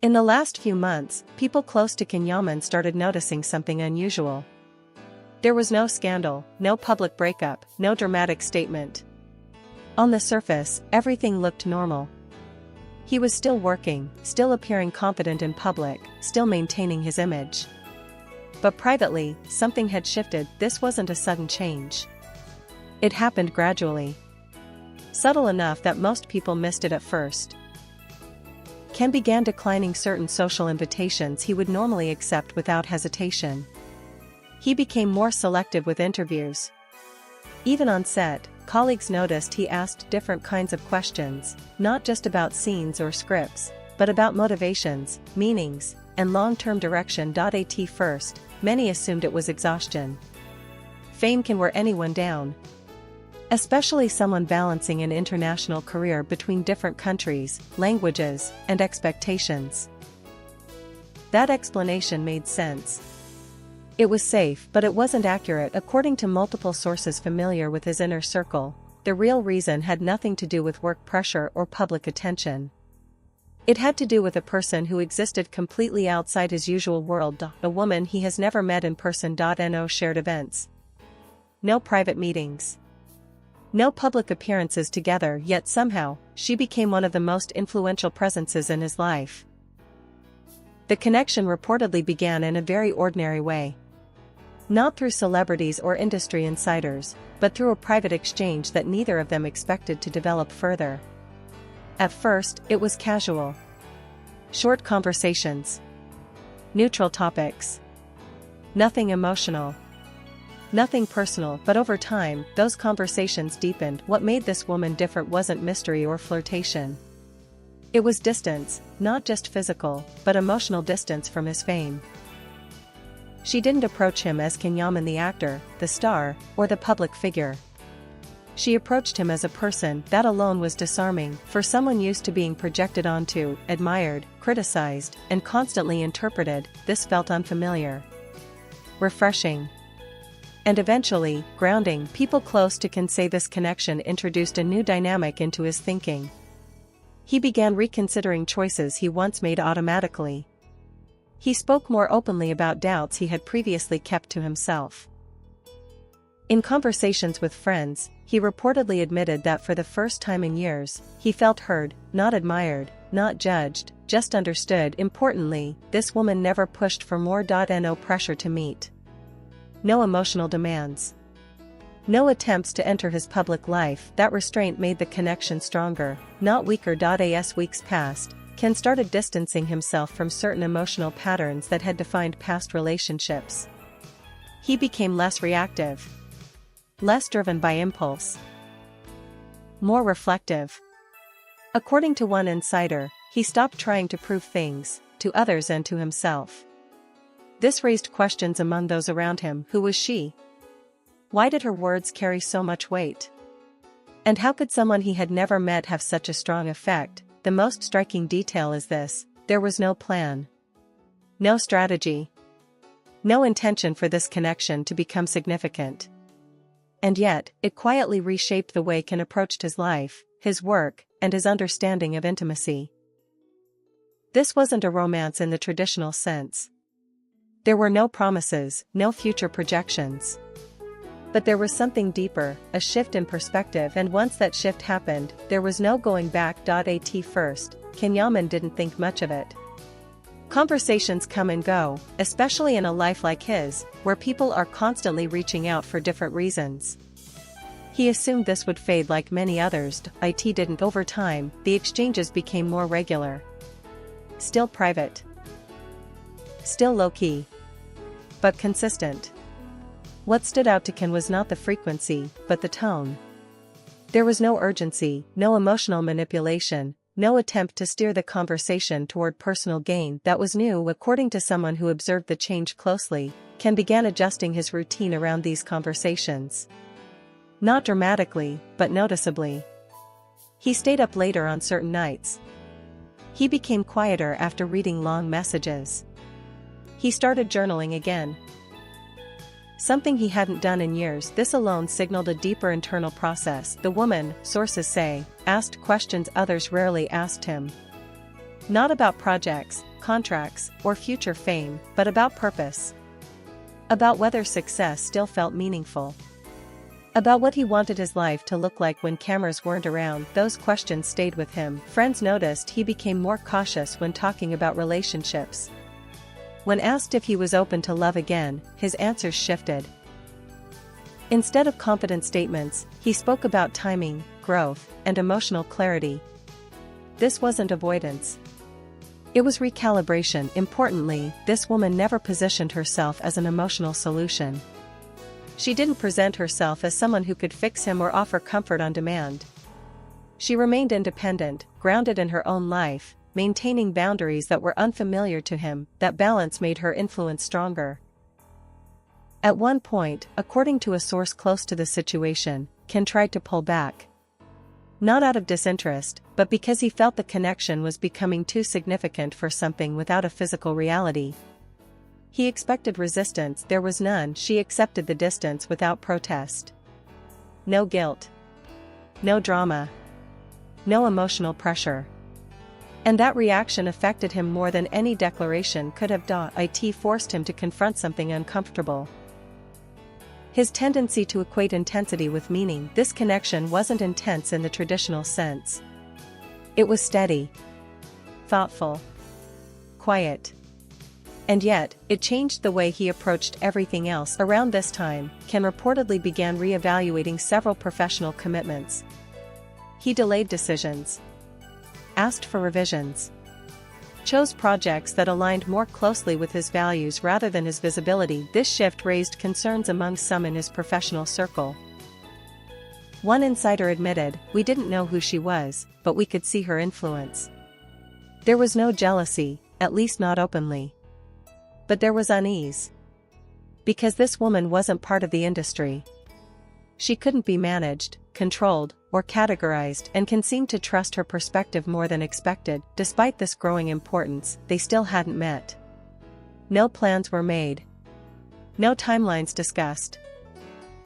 In the last few months, people close to Yaman started noticing something unusual. There was no scandal, no public breakup, no dramatic statement. On the surface, everything looked normal. He was still working, still appearing confident in public, still maintaining his image. But privately, something had shifted. This wasn't a sudden change. It happened gradually. Subtle enough that most people missed it at first. Ken began declining certain social invitations he would normally accept without hesitation. He became more selective with interviews. Even on set, colleagues noticed he asked different kinds of questions, not just about scenes or scripts, but about motivations, meanings, and long-term direction. At first, many assumed it was exhaustion. Fame can wear anyone down. Especially someone balancing an international career between different countries, languages, and expectations. That explanation made sense. It was safe, but it wasn't accurate according to multiple sources familiar with his inner circle. The real reason had nothing to do with work pressure or public attention. It had to do with a person who existed completely outside his usual world, a woman he has never met in person. No shared events. No private meetings. No public appearances together, yet somehow, she became one of the most influential presences in his life. The connection reportedly began in a very ordinary way. Not through celebrities or industry insiders, but through a private exchange that neither of them expected to develop further. At first, it was casual. Short conversations. Neutral topics. Nothing emotional. Nothing personal, but over time, those conversations deepened. What made this woman different wasn't mystery or flirtation. It was distance, not just physical, but emotional distance from his fame. She didn't approach him as Yaman the actor, the star, or the public figure. She approached him as a person. That alone was disarming. For someone used to being projected onto, admired, criticized, and constantly interpreted, this felt unfamiliar. Refreshing. And eventually, grounding. People close to Ken say this connection introduced a new dynamic into his thinking. He began reconsidering choices he once made automatically. He spoke more openly about doubts he had previously kept to himself. In conversations with friends, he reportedly admitted that for the first time in years, he felt heard, not admired, not judged, just understood. Importantly, this woman never pushed for more. No pressure to meet. No emotional demands. No attempts to enter his public life. That restraint made the connection stronger, not weaker. As weeks passed, Ken started distancing himself from certain emotional patterns that had defined past relationships. He became less reactive. Less driven by impulse. More reflective. According to one insider, he stopped trying to prove things, to others and to himself. This raised questions among those around him. Who was she? Why did her words carry so much weight? And how could someone he had never met have such a strong effect? The most striking detail is this: there was no plan. No strategy. No intention for this connection to become significant. And yet, it quietly reshaped the way Ken approached his life, his work, and his understanding of intimacy. This wasn't a romance in the traditional sense. There were no promises, no future projections. But there was something deeper, a shift in perspective, and once that shift happened, there was no going back. At first, Yaman didn't think much of it. Conversations come and go, especially in a life like his, where people are constantly reaching out for different reasons. He assumed this would fade like many others. It didn't. Over time, the exchanges became more regular. Still private. Still low-key. But consistent. What stood out to Ken was not the frequency, but the tone. There was no urgency, no emotional manipulation, no attempt to steer the conversation toward personal gain. That was new. According to someone who observed the change closely, Ken began adjusting his routine around these conversations. Not dramatically, but noticeably. He stayed up later on certain nights. He became quieter after reading long messages. He started journaling again. Something he hadn't done in years. This alone signaled a deeper internal process. The woman, sources say, asked questions others rarely asked him. Not about projects, contracts, or future fame, but about purpose. About whether success still felt meaningful. About what he wanted his life to look like when cameras weren't around. Those questions stayed with him. Friends noticed he became more cautious when talking about relationships. When asked if he was open to love again, his answers shifted. Instead of confident statements, he spoke about timing, growth, and emotional clarity. This wasn't avoidance. It was recalibration. Importantly, this woman never positioned herself as an emotional solution. She didn't present herself as someone who could fix him or offer comfort on demand. She remained independent, grounded in her own life, maintaining boundaries that were unfamiliar to him. That balance made her influence stronger. At one point, according to a source close to the situation, Ken tried to pull back. Not out of disinterest, but because he felt the connection was becoming too significant for something without a physical reality. He expected resistance. There was none. She accepted the distance without protest. No guilt. No drama. No emotional pressure. And that reaction affected him more than any declaration could have done. It forced him to confront something uncomfortable. His tendency to equate intensity with meaning. This connection wasn't intense in the traditional sense. It was steady. Thoughtful. Quiet. And yet, it changed the way he approached everything else. Around this time, Ken reportedly began re-evaluating several professional commitments. He delayed decisions. Asked for revisions. Chose projects that aligned more closely with his values rather than his visibility. This shift raised concerns among some in his professional circle. One insider admitted, "We didn't know who she was, but we could see her influence." There was no jealousy, at least not openly. But there was unease. Because this woman wasn't part of the industry. She couldn't be managed, controlled, or categorized, and Ken seemed to trust her perspective more than expected. Despite this growing importance, they still hadn't met. No plans were made. No timelines discussed.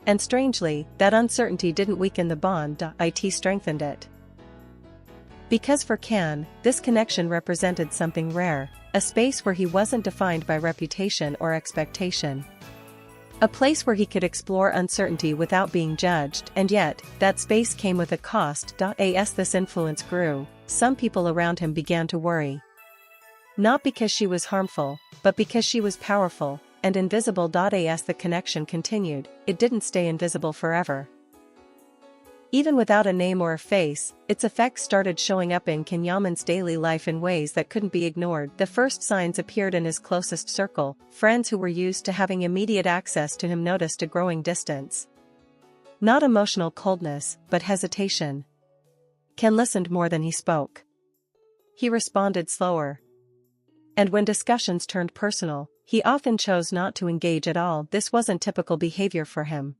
And strangely, that uncertainty didn't weaken the bond, it strengthened it. Because for Ken, this connection represented something rare, a space where he wasn't defined by reputation or expectation. A place where he could explore uncertainty without being judged, and yet, that space came with a cost. As this influence grew, some people around him began to worry. Not because she was harmful, but because she was powerful, and invisible. As the connection continued, it didn't stay invisible forever. Even without a name or a face, its effects started showing up in Yaman's daily life in ways that couldn't be ignored. The first signs appeared in his closest circle. Friends who were used to having immediate access to him noticed a growing distance. Not emotional coldness, but hesitation. Ken listened more than he spoke. He responded slower. And when discussions turned personal, he often chose not to engage at all. This wasn't typical behavior for him.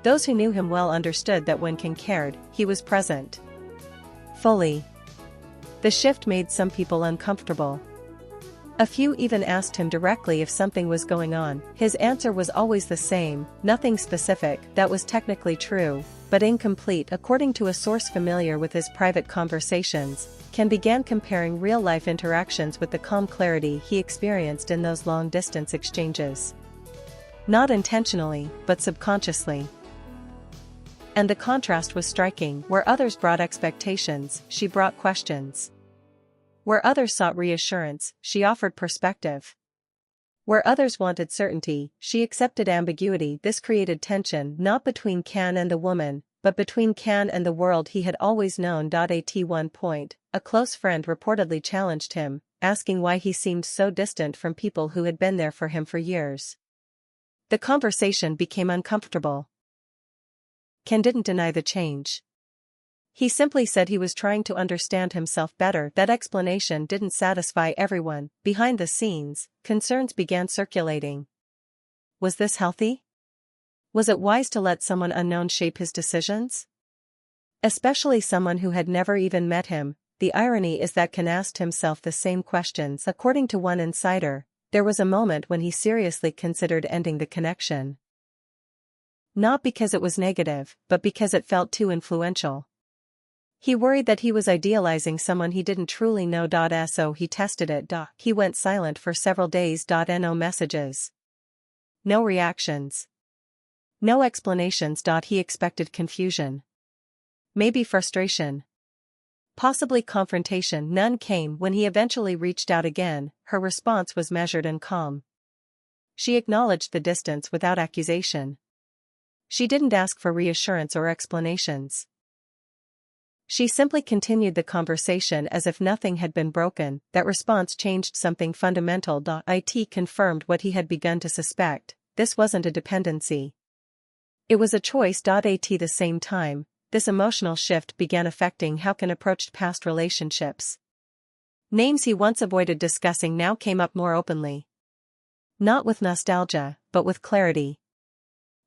Those who knew him well understood that when Ken cared, he was present. Fully. The shift made some people uncomfortable. A few even asked him directly if something was going on. His answer was always the same, nothing specific. That was technically true, but incomplete. According to a source familiar with his private conversations, Ken began comparing real-life interactions with the calm clarity he experienced in those long-distance exchanges. Not intentionally, but subconsciously. And the contrast was striking. Where others brought expectations, she brought questions. Where others sought reassurance, she offered perspective. Where others wanted certainty, she accepted ambiguity. This created tension not between Ken and the woman, but between Ken and the world he had always known. At one point, a close friend reportedly challenged him, asking why he seemed so distant from people who had been there for him for years. The conversation became uncomfortable. Ken didn't deny the change. He simply said he was trying to understand himself better. That explanation didn't satisfy everyone. Behind the scenes, concerns began circulating. Was this healthy? Was it wise to let someone unknown shape his decisions? Especially someone who had never even met him. The irony is that Ken asked himself the same questions. According to one insider, there was a moment when he seriously considered ending the connection. Not because it was negative, but because it felt too influential. He worried that he was idealizing someone he didn't truly know. So he tested it. He went silent for several days. No messages. No reactions. No explanations. He expected confusion. Maybe frustration. Possibly confrontation. None came. When he eventually reached out again, her response was measured and calm. She acknowledged the distance without accusation. She didn't ask for reassurance or explanations. She simply continued the conversation as if nothing had been broken. That response changed something fundamental. It confirmed what he had begun to suspect. This wasn't a dependency. It was a choice. At the same time, this emotional shift began affecting how Ken approached past relationships. Names he once avoided discussing now came up more openly. Not with nostalgia, but with clarity.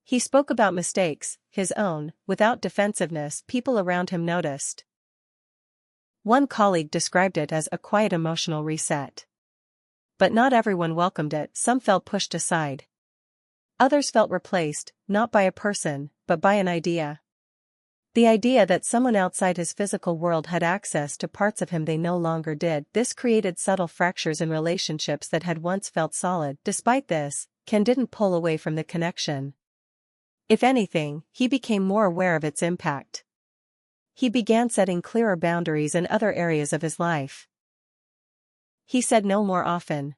He spoke about mistakes, his own, without defensiveness. People around him noticed. One colleague described it as a quiet emotional reset. But not everyone welcomed it. Some felt pushed aside. Others felt replaced, not by a person, but by an idea. The idea that someone outside his physical world had access to parts of him they no longer did. This created subtle fractures in relationships that had once felt solid. Despite this, Ken didn't pull away from the connection. If anything, he became more aware of its impact. He began setting clearer boundaries in other areas of his life. He said no more often.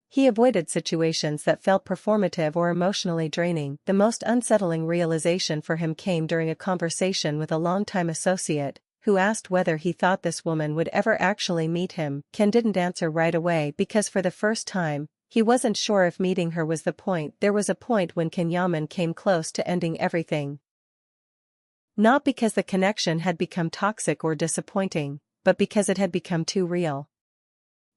He avoided situations that felt performative or emotionally draining. The most unsettling realization for him came during a conversation with a longtime associate, who asked whether he thought this woman would ever actually meet him. Ken didn't answer right away because for the first time, he wasn't sure if meeting her was the point. There was a point when Yaman came close to ending everything. Not because the connection had become toxic or disappointing, but because it had become too real.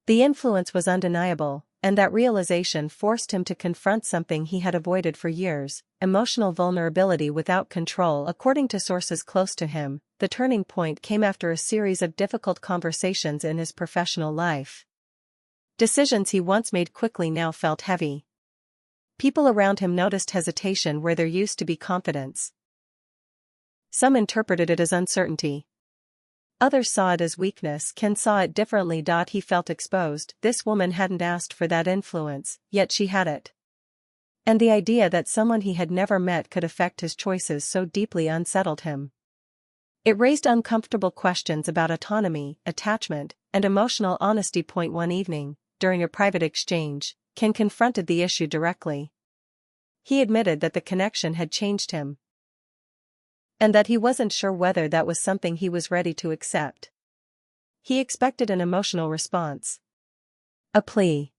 The influence was undeniable, and that realization forced him to confront something he had avoided for years: emotional vulnerability without control. According to sources close to him, the turning point came after a series of difficult conversations in his professional life. Decisions he once made quickly now felt heavy. People around him noticed hesitation where there used to be confidence. Some interpreted it as uncertainty. Others saw it as weakness. Ken saw it differently. He felt exposed. This woman hadn't asked for that influence, yet she had it. And the idea that someone he had never met could affect his choices so deeply unsettled him. It raised uncomfortable questions about autonomy, attachment, and emotional honesty. One evening, during a private exchange, Ken confronted the issue directly. He admitted that the connection had changed him, and that he wasn't sure whether that was something he was ready to accept. He expected an emotional response. A plea.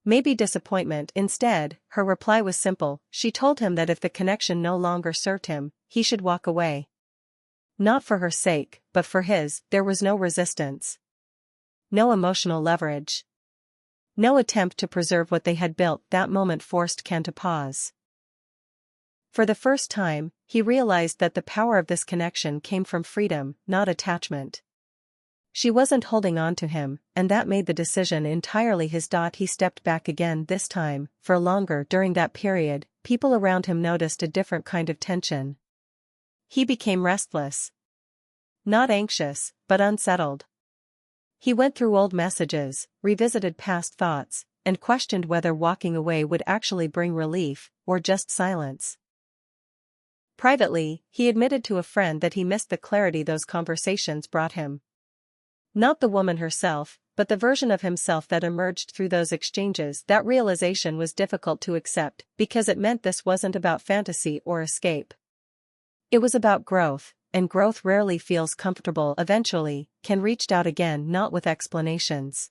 Maybe disappointment. Instead, her reply was simple. She told him that if the connection no longer served him, he should walk away. Not for her sake, but for his. There was no resistance. No emotional leverage. No attempt to preserve what they had built. That moment forced Ken to pause. For the first time, he realized that the power of this connection came from freedom, not attachment. She wasn't holding on to him, and that made the decision entirely his. He stepped back again, this time, for longer. During that period, people around him noticed a different kind of tension. He became restless. Not anxious, but unsettled. He went through old messages, revisited past thoughts, and questioned whether walking away would actually bring relief, or just silence. Privately, he admitted to a friend that he missed the clarity those conversations brought him. Not the woman herself, but the version of himself that emerged through those exchanges. That realization was difficult to accept, because it meant this wasn't about fantasy or escape. It was about growth, and growth rarely feels comfortable. Eventually, Ken reached out again, not with explanations.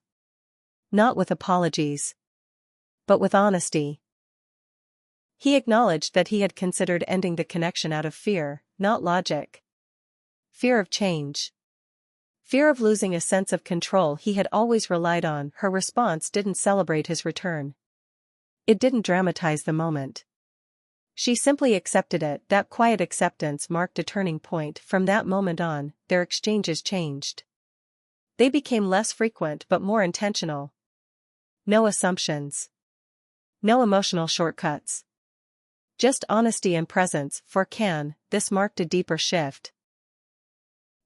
Not with apologies. But with honesty. He acknowledged that he had considered ending the connection out of fear, not logic. Fear of change. Fear of losing a sense of control he had always relied on. Her response didn't celebrate his return. It didn't dramatize the moment. She simply accepted it. That quiet acceptance marked a turning point. From that moment on, their exchanges changed. They became less frequent but more intentional. No assumptions. No emotional shortcuts. Just honesty and presence. For Ken, this marked a deeper shift.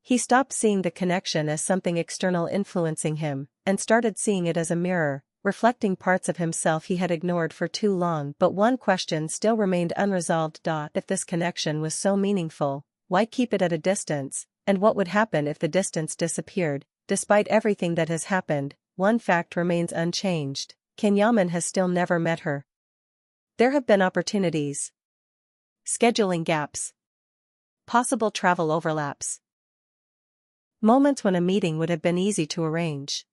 He stopped seeing the connection as something external influencing him, and started seeing it as a mirror, reflecting parts of himself he had ignored for too long. But one question still remained unresolved. If this connection was so meaningful, why keep it at a distance, and what would happen if the distance disappeared? Despite everything that has happened, one fact remains unchanged: Yaman has still never met her. There have been opportunities, scheduling gaps, possible travel overlaps, moments when a meeting would have been easy to arrange.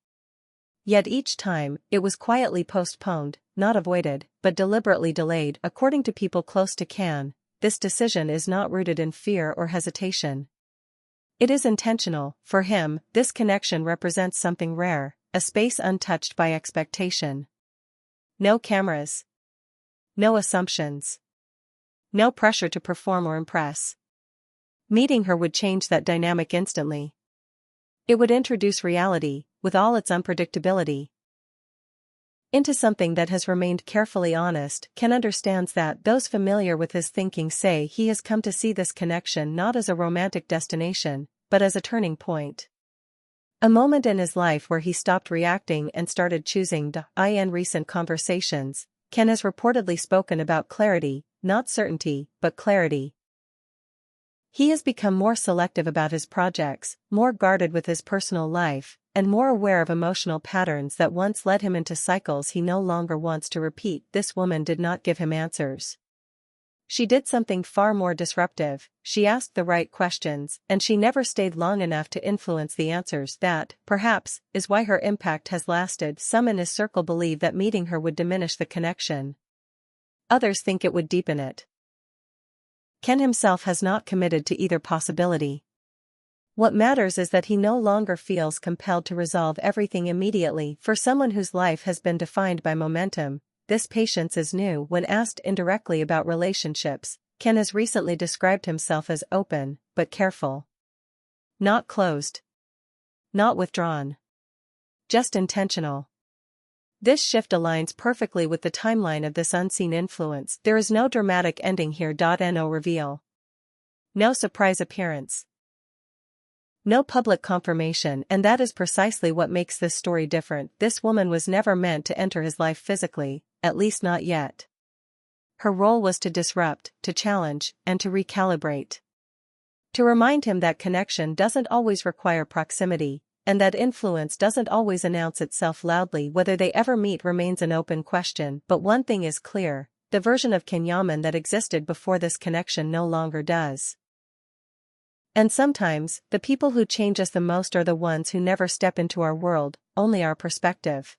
Yet each time, it was quietly postponed, not avoided, but deliberately delayed. According to people close to Can, this decision is not rooted in fear or hesitation. It is intentional. For him, this connection represents something rare, a space untouched by expectation. No cameras. No assumptions. No pressure to perform or impress. Meeting her would change that dynamic instantly. It would introduce reality, with all its unpredictability, into something that has remained carefully honest. Ken understands that those familiar with his thinking say he has come to see this connection not as a romantic destination, but as a turning point. A moment in his life where he stopped reacting and started choosing. In recent conversations, Ken has reportedly spoken about clarity, not certainty, but clarity. He has become more selective about his projects, more guarded with his personal life, and more aware of emotional patterns that once led him into cycles he no longer wants to repeat. This woman did not give him answers. She did something far more disruptive. She asked the right questions, and she never stayed long enough to influence the answers. That, perhaps, is why her impact has lasted. Some in his circle believe that meeting her would diminish the connection. Others think it would deepen it. Ken himself has not committed to either possibility. What matters is that he no longer feels compelled to resolve everything immediately. For someone whose life has been defined by momentum, this patience is new. When asked indirectly about relationships, Ken has recently described himself as open, but careful. Not closed. Not withdrawn. Just intentional. This shift aligns perfectly with the timeline of this unseen influence. There is no dramatic ending here. No reveal. No surprise appearance. No public confirmation, and that is precisely what makes this story different. This woman was never meant to enter his life physically, at least not yet. Her role was to disrupt, to challenge, and to recalibrate. To remind him that connection doesn't always require proximity, and that influence doesn't always announce itself loudly. Whether they ever meet remains an open question, but one thing is clear: the version of Yaman that existed before this connection no longer does. And sometimes, the people who change us the most are the ones who never step into our world, only our perspective.